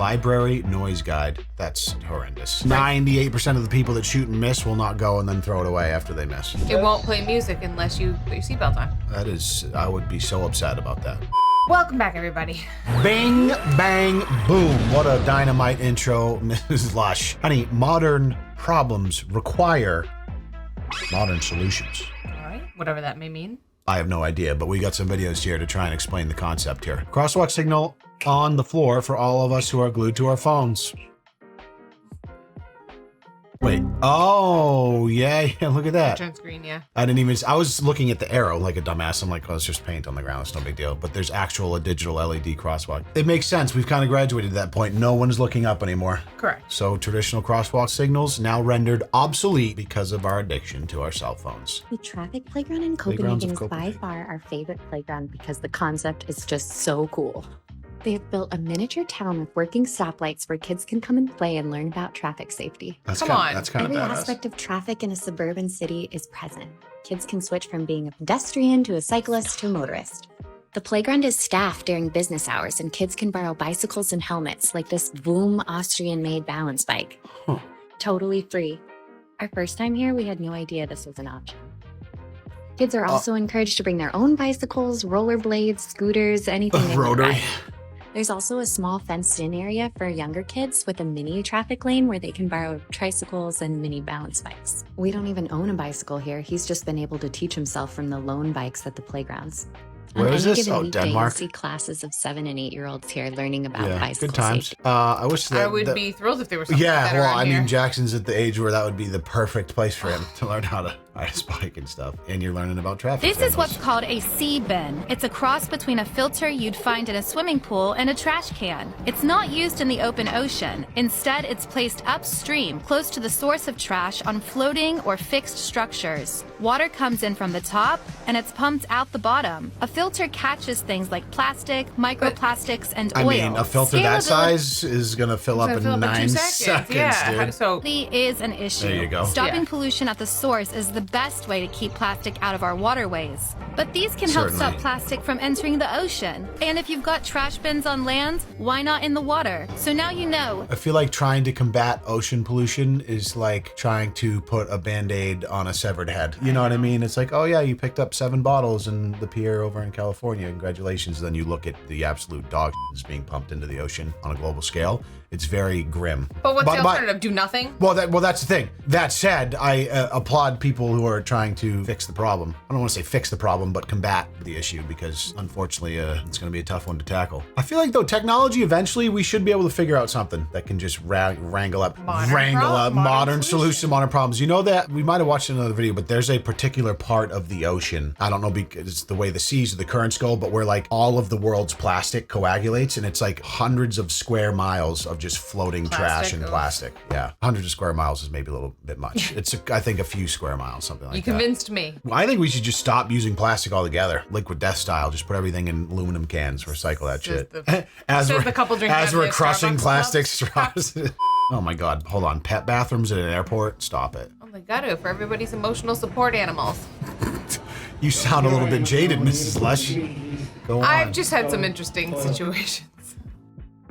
Library noise guide. That's horrendous. 98% of the people that shoot and miss will not go and then throw it away after they miss. It won't play music unless you put your seatbelt on. That is, I would be so upset about that. Welcome back, everybody. Bing, bang, boom. What a dynamite intro, Mrs. Lush. Honey, modern problems require modern solutions. All right, whatever that may mean. I have no idea, but we got some videos here to try and explain the concept here. Crosswalk signal on the floor for all of us who are glued to our phones. Wait. Oh, yeah, look at that. Turn screen, yeah. I was looking at the arrow like a dumbass. I'm like, oh, it's just paint on the ground. It's no big deal. But there's a digital LED crosswalk. It makes sense. We've kind of graduated to that point. No one's looking up anymore. Correct. So traditional crosswalk signals now rendered obsolete because of our addiction to our cell phones. The traffic playground in Copenhagen is by far our favorite playground because the concept is just so cool. They have built a miniature town with working stoplights where kids can come and play and learn about traffic safety. That's kind of Every badass. aspect of traffic in a suburban city is present. Kids can switch from being a pedestrian to a cyclist to a motorist. The playground is staffed during business hours and kids can borrow bicycles and helmets like this Boom Austrian-made balance bike. Huh. Totally free. Our first time here, we had no idea this was an option. Kids are also encouraged to bring their own bicycles, rollerblades, scooters, anything they can Rotary. ride. There's also a small fenced-in area for younger kids with a mini traffic lane where they can borrow tricycles and mini balance bikes. We don't even own a bicycle here. He's just been able to teach himself from the loan bikes at the playgrounds. Where is this? Given Oh, weekday, Denmark. you'll see classes of 7- and 8-year-olds here learning about bicycle good times. safety. I wish that I would be thrilled if there was something Yeah, like that well, around I here. mean, Jackson's at the age where that would be the perfect place for him to learn how to ride his bike and stuff. And you're learning about traffic. This is signals. what's called a sea bin. It's a cross between a filter you'd find in a swimming pool and a trash can. It's not used in the open ocean. Instead, it's placed upstream, close to the source of trash on floating or fixed structures. Water comes in from the top, and it's pumped out the bottom. A filter catches things like plastic, microplastics, and oil. I mean, a filter that size is going to fill up in 9 seconds, Yeah, dude. so Is an issue. There you go. Stopping Yeah. pollution at the source is the best way to keep plastic out of our waterways. But these can help Certainly. stop plastic from entering the ocean. And if you've got trash bins on land, why not in the water? So now you know. I feel like trying to combat ocean pollution is like trying to put a Band-Aid on a severed head. You know what I mean? It's like, oh yeah, you picked up 7 bottles in the pier over in California. Congratulations. Then you look at the absolute dog that's being pumped into the ocean on a global scale. It's very grim. But what's the alternative? Do nothing? Well, that's the thing. That said, I applaud people who are trying to fix the problem. I don't want to say fix the problem, but combat the issue because unfortunately, it's going to be a tough one to tackle. I feel like though technology, eventually we should be able to figure out something that can just wrangle up modern solutions, modern problems. You know that we might have watched another video, but there's a particular part of the ocean. I don't know because it's the way the seas or the currents go, but where like all of the world's plastic coagulates, and it's like hundreds of square miles of just floating trash and plastic. Yeah, hundreds of square miles is maybe a little bit much. It's I think a few square miles, something like that. You convinced me. Well, I think we should just stop using plastic altogether, liquid death style. Just put everything in aluminum cans, recycle that shit. As we're crushing plastic straws. Oh my God! Hold on, pet bathrooms at an airport. Stop it. Oh, they got to for everybody's emotional support animals. You sound a little bit jaded, Mrs. Lush. Go on. I've just had some interesting situations.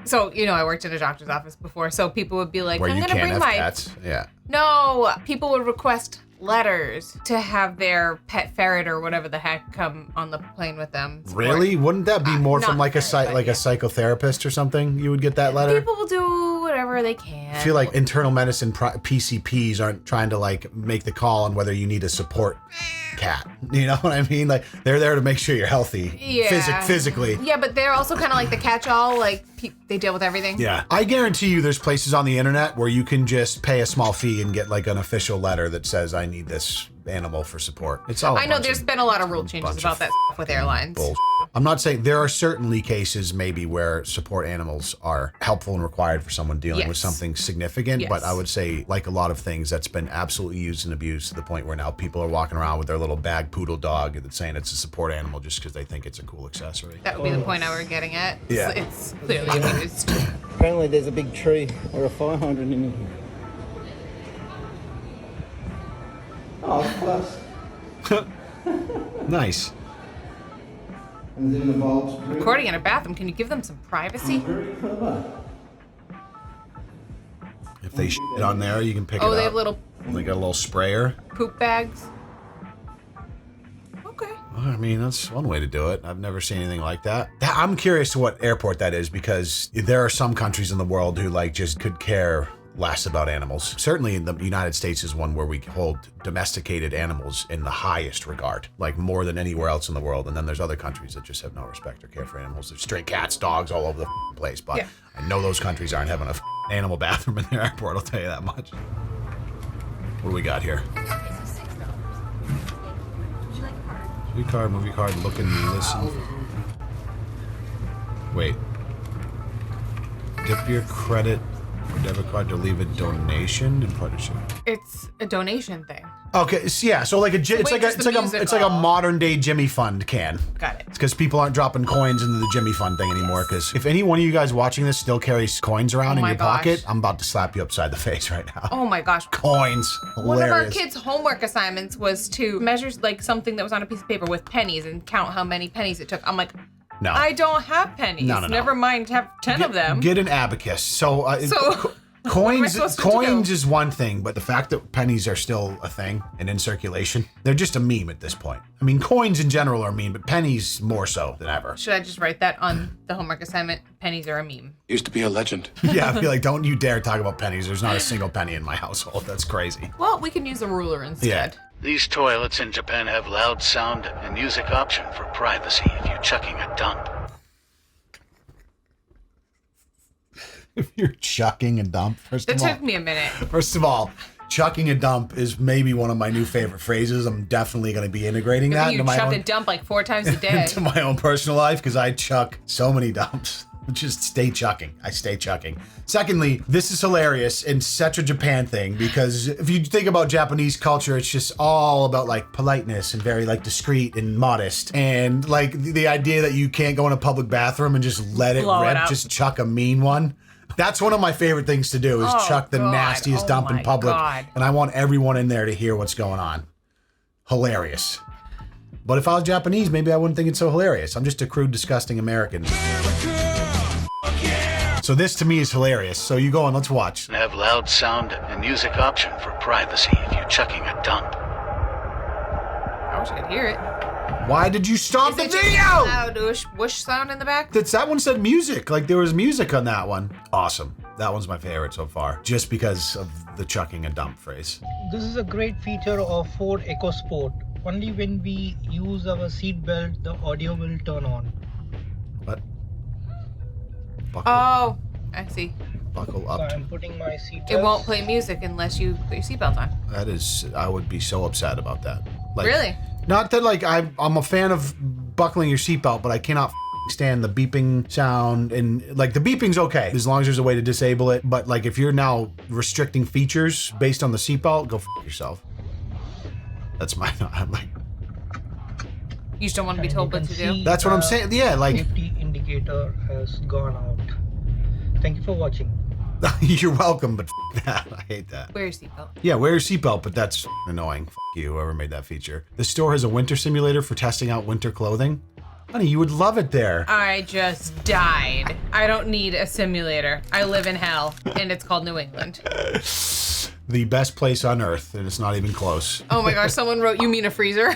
So, you know, I worked in a doctor's office before, so people would be like, where I'm you going to can't bring have my... pets. Yeah. No, people would request letters to have their pet ferret or whatever the heck come on the plane with them. Really? Wouldn't that be more from not like a ferret, but yeah. psychotherapist or something? You would get that letter? People will do whatever they can. I feel like internal medicine PCPs aren't trying to like make the call on whether you need a support cat. You know what I mean? Like they're there to make sure you're healthy. Yeah. Physically. Yeah, but they're also kind of like the catch-all, like they deal with everything. Yeah. I guarantee you there's places on the internet where you can just pay a small fee and get like an official letter that says I need this animal for support. It's all I know there's been a lot of rule changes about that with airlines. Bullshit. I'm not saying there are certainly cases maybe where support animals are helpful and required for someone dealing with something significant, but I would say like a lot of things that's been absolutely used and abused to the point where now people are walking around with their little bag poodle dog and saying it's a support animal just because they think it's a cool accessory. That would be the point I were getting at. Yeah. It's clearly abused. Apparently there's a big tree or a fire hydrant in here. Oh, plus. Nice. And then the bulbs. Recording in a bathroom, can you give them some privacy? Very clever. they shit on there, you can pick it up. Oh, they have little They got a little sprayer. poop bags. Okay. Well, I mean, that's one way to do it. I've never seen anything like that. I'm curious to what airport that is, because there are some countries in the world who like just could care less about animals. Certainly the United States is one where we hold domesticated animals in the highest regard, like more than anywhere else in the world. And then there's other countries that just have no respect or care for animals. There's stray cats, dogs all over the place. But Yeah. I know those countries aren't having a animal bathroom in their airport, I'll tell you that much. What do we got here? Movie card, look and listen. Wait. Dip your credit or debit card to leave a donation in partnership. It's a donation thing. Okay, so yeah, so like it's like a modern day Jimmy Fund can. Got it. It's because people aren't dropping coins into the Jimmy Fund thing anymore. Because if any one of you guys watching this still carries coins around in your pocket, I'm about to slap you upside the face right now. Oh my gosh. Coins, hilarious. One of our kids' homework assignments was to measure like something that was on a piece of paper with pennies and count how many pennies it took. I'm like, No. I don't have pennies. No. Never mind, have 10 of them. Get an abacus. So, Coins coins is one thing, but the fact that pennies are still a thing and in circulation, they're just a meme at this point. I mean, coins in general are a meme, but pennies more so than ever. Should I just write that on the homework assignment? Pennies are a meme. Used to be a legend. Yeah, I feel like don't you dare talk about pennies. There's not a single penny in my household. That's crazy. Well, we can use a ruler instead. Yeah. These toilets in Japan have loud sound and music option for privacy if you're chucking a dump. If you're chucking a dump, That took me a minute. First of all, chucking a dump is maybe one of my new favorite phrases. I'm definitely going to be integrating that You into my chuck own, a dump like 4 times a day. into my own personal life, because I chuck so many dumps. Just stay chucking. I stay chucking. Secondly, this is hilarious and such a Japan thing, because if you think about Japanese culture, it's just all about like politeness and very like discreet and modest. And like the idea that you can't go in a public bathroom and just let it Blow it rip, up. just chuck a mean one. That's one of my favorite things to do, is Oh, chuck the God. nastiest Oh, dump in my public. God. And I want everyone in there to hear what's going on. Hilarious. But if I was Japanese, maybe I wouldn't think it's so hilarious. I'm just a crude, disgusting American. So this to me is hilarious. So you go on, let's watch. And have loud sound and music option for privacy if you're chucking a dump. I wish I could hear it. Why did you stop Is the it just video? a loud whoosh sound in the back? That one said music. Like there was music on that one. Awesome. That one's my favorite so far. Just because of the chucking a dump phrase. This is a great feature of Ford EcoSport. Only when we use our seatbelt, the audio will turn on. What? Buckle, Oh, I see. buckle So up. I'm putting my seatbelt. It won't play music unless you put your seatbelt on. That is, I would be so upset about that. Like, Really? Not that like I'm a fan of buckling your seatbelt, but I cannot stand the beeping sound. And like the beeping's okay as long as there's a way to disable it. But like if you're now restricting features based on the seatbelt, go yourself. That's my. I'm like. You just don't want to be And told you what can to do? see That's what I'm the saying. Yeah, like Safety indicator has gone out. Thank you for watching. you're welcome, but that I hate that. Wear your seatbelt. Yeah, wear your seatbelt, but that's annoying. You, whoever made that feature. The store has a winter simulator for testing out winter clothing. Honey, you would love it there. I just died. I don't need a simulator. I live in hell, and it's called New England. The best place on earth, and it's not even close. Oh my gosh, someone wrote, you mean a freezer?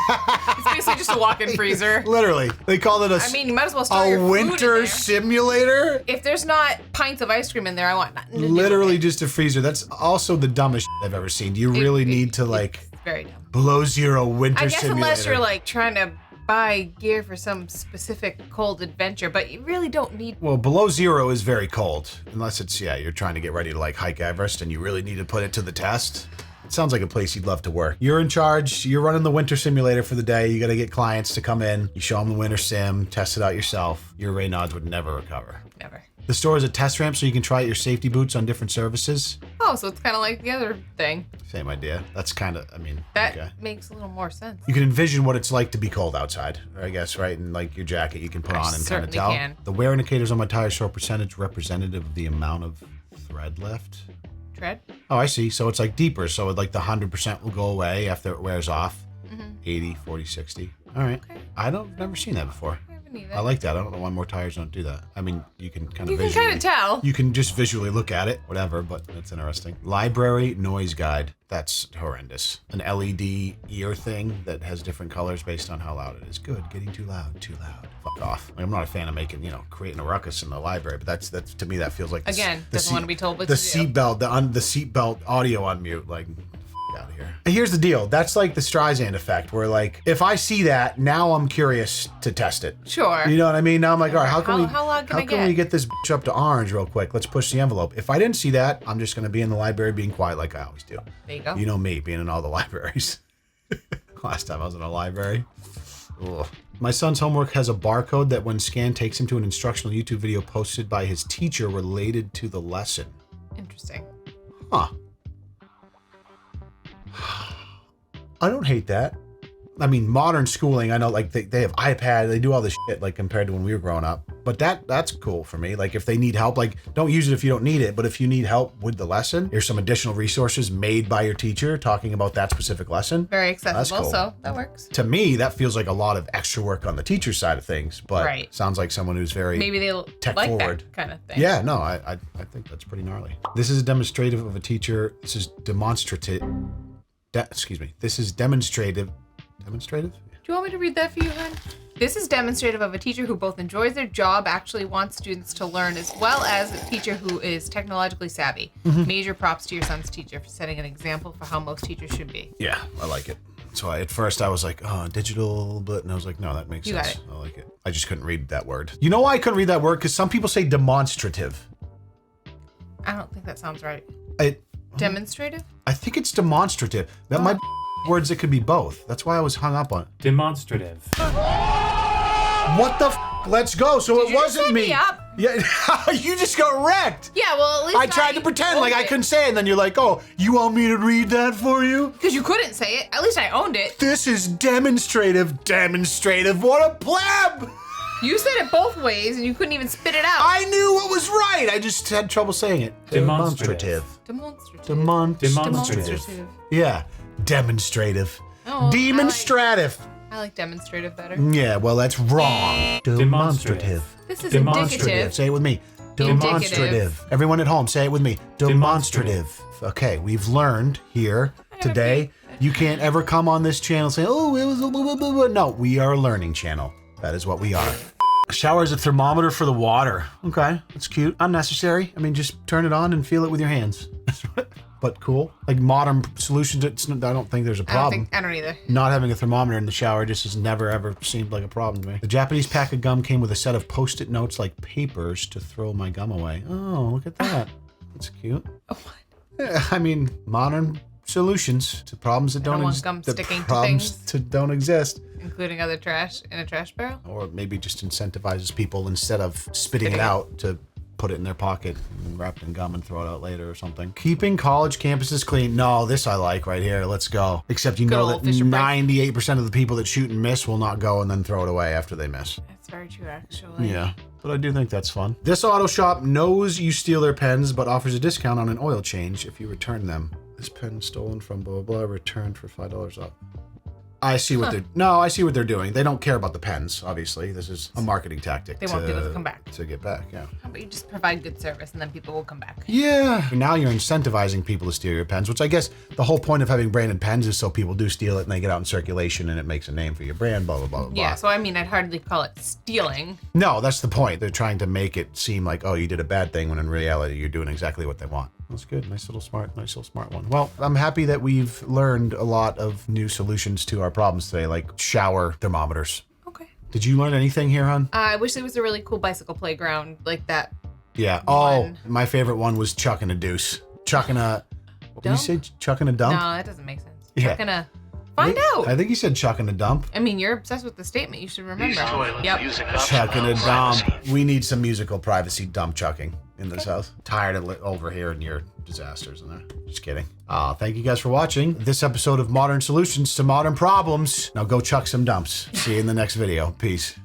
It's basically just a walk-in freezer. Literally, they called it a. I mean, you might as well store your a food in winter there. simulator. If there's not pints of ice cream in there, I want nothing to do with Literally it. just a freezer. That's also the dumbest I've ever seen. Do you really need to like It's very dumb. below zero winter I guess simulator? unless you're like trying to buy gear for some specific cold adventure, but you really don't need. Well, below zero is very cold, unless it's you're trying to get ready to like hike Everest and you really need to put it to the test. It sounds like a place you'd love to work. You're in charge. You're running the winter simulator for the day. You got to get clients to come in. You show them the winter sim, test it out yourself. Your Raynaud's would never recover. Never. The store has a test ramp so you can try out your safety boots on different surfaces. Oh, so it's kind of like the other thing. Same idea. That's kind of, That okay. makes a little more sense. You can envision what it's like to be cold outside, I guess, right? And like your jacket you can put I on and kind of certainly tell. can. The wear indicators on my tires show a percentage representative of the amount of thread left. Tread? Oh, I see. So it's like deeper. So like the 100% will go away after it wears off. 80, 40, 60. All right. Okay. Never seen that before. I've haven't either. I like that. I don't know why more tires don't do that. I mean, you can kind of You can kind of tell. You can just visually look at it, whatever, but that's interesting. Library noise guide. That's horrendous. An LED ear thing that has different colors based on how loud it is. Good. Getting too loud. Too loud. Fuck off. Like, I'm not a fan of making, creating a ruckus in the library, but that's to me that feels like Doesn't want to be told what the to do. seatbelt, the seatbelt audio on mute. Like, out of here. And here's the deal. That's like the Streisand effect, where like if I see that, now I'm curious to test it. Sure. You know what I mean? Now I'm like, all right, how how loud can we get this bitch up to orange real quick? Let's push the envelope. If I didn't see that, I'm just gonna be in the library being quiet like I always do. There you go. You know me, being in all the libraries. Last time I was in a library. Ugh. My son's homework has a barcode that when scanned takes him to an instructional YouTube video posted by his teacher related to the lesson. Interesting. Huh. I don't hate that. I mean, modern schooling, I know like they have iPad, they do all this shit like compared to when we were growing up. But that's cool for me. Like if they need help, like don't use it if you don't need it. But if you need help with the lesson, here's some additional resources made by your teacher talking about that specific lesson. Very accessible, That's cool. so that works. To me, that feels like a lot of extra work on the teacher's side of things. But Right. sounds like someone who's very Maybe they tech like forward. that kind of thing. Yeah, no, I think that's pretty gnarly. This is a demonstrative of a teacher. This is demonstrative. This is demonstrative. Demonstrative? Do you want me to read that for you, hon? This is demonstrative of a teacher who both enjoys their job, actually wants students to learn, as well as a teacher who is technologically savvy. Major props to your son's teacher for setting an example for how most teachers should be. Yeah, I like it. So at first I was like, oh, digital, but and I was like, no, that makes You sense. got it. I like it. I just couldn't read that word. You know why I couldn't read that word? Because some people say demonstrative. I don't think that sounds right. Demonstrative? I think it's demonstrative. That might be words that could be both. That's why I was hung up on it. Demonstrative. What the Let's go. So Did it you just wasn't set me. me up? Yeah, you just got wrecked. Yeah, well, at least I tried to pretend like I couldn't say it, and then you're like, oh, you want me to read that for you? Because you couldn't say it. At least I owned it. This is demonstrative. Demonstrative. What a pleb! You said it both ways, and you couldn't even spit it out. I knew what was right. I just had trouble saying it. Demonstrative. Demonstrative. Yeah. Demonstrative. Oh, Demonstrative. I like demonstrative better. Yeah, well, that's wrong. Demonstrative. This is Demonstrative. indicative. Say it with me. Indicative. Demonstrative. Everyone at home, say it with me. Demonstrative. Okay, we've learned here today. You can't ever come on this channel saying, oh, it was a blah, blah, blah, blah. No, we are a learning channel. That is what we are. Shower is a thermometer for the water. Okay, that's cute. Unnecessary. I mean, just turn it on and feel it with your hands. But cool. Like modern solutions, I don't think there's a problem. I don't either. Not having a thermometer in the shower just has never ever seemed like a problem to me. The Japanese pack of gum came with a set of post-it notes like papers to throw my gum away. Oh, look at that. That's cute. Oh, Yeah, I mean, modern solutions to problems that don't don't want gum exist. sticking to Problems things. don't exist. Including other trash in a trash barrel? Or maybe just incentivizes people instead of spitting it out to put it in their pocket and wrap it in gum and throw it out later or something. Keeping college campuses clean. No, this I like right here. Let's go. Except you Good know old that Fisher Price. 98% of the people that shoot and miss will not go and then throw it away after they miss. That's very true, actually. Yeah, but I do think that's fun. This auto shop knows you steal their pens, but offers a discount on an oil change if you return them. This pen stolen from blah, blah, blah, returned for $5 off. I see what I see what they're doing. They don't care about the pens, obviously. This is a marketing tactic. They want people to come back. To get back, yeah. How about you just provide good service and then people will come back? Yeah. Now you're incentivizing people to steal your pens, which I guess the whole point of having branded pens is so people do steal it and they get out in circulation and it makes a name for your brand, blah, blah, blah, blah. Yeah, so I mean, I'd hardly call it stealing. No, that's the point. They're trying to make it seem like, oh, you did a bad thing, when in reality, you're doing exactly what they want. That's good. Nice little smart one. Well, I'm happy that we've learned a lot of new solutions to our problems today, like shower thermometers. Okay. Did you learn anything here, hon? I wish there was a really cool bicycle playground like that. Yeah. Oh, One. my favorite one was chucking a deuce. Chucking a... What did you say? Chucking a dump? No, that doesn't make sense. Yeah. You're gonna find out. I think you said chucking a dump. I mean, you're obsessed with the statement. You should remember. Soil Yep. music option Chucking a allows dump. privacy. We need some musical privacy dump chucking in this house. Tired of overhearing your disasters in there. Just kidding. Thank you guys for watching this episode of Modern Solutions to Modern Problems. Now go chuck some dumps. See you in the next video. Peace.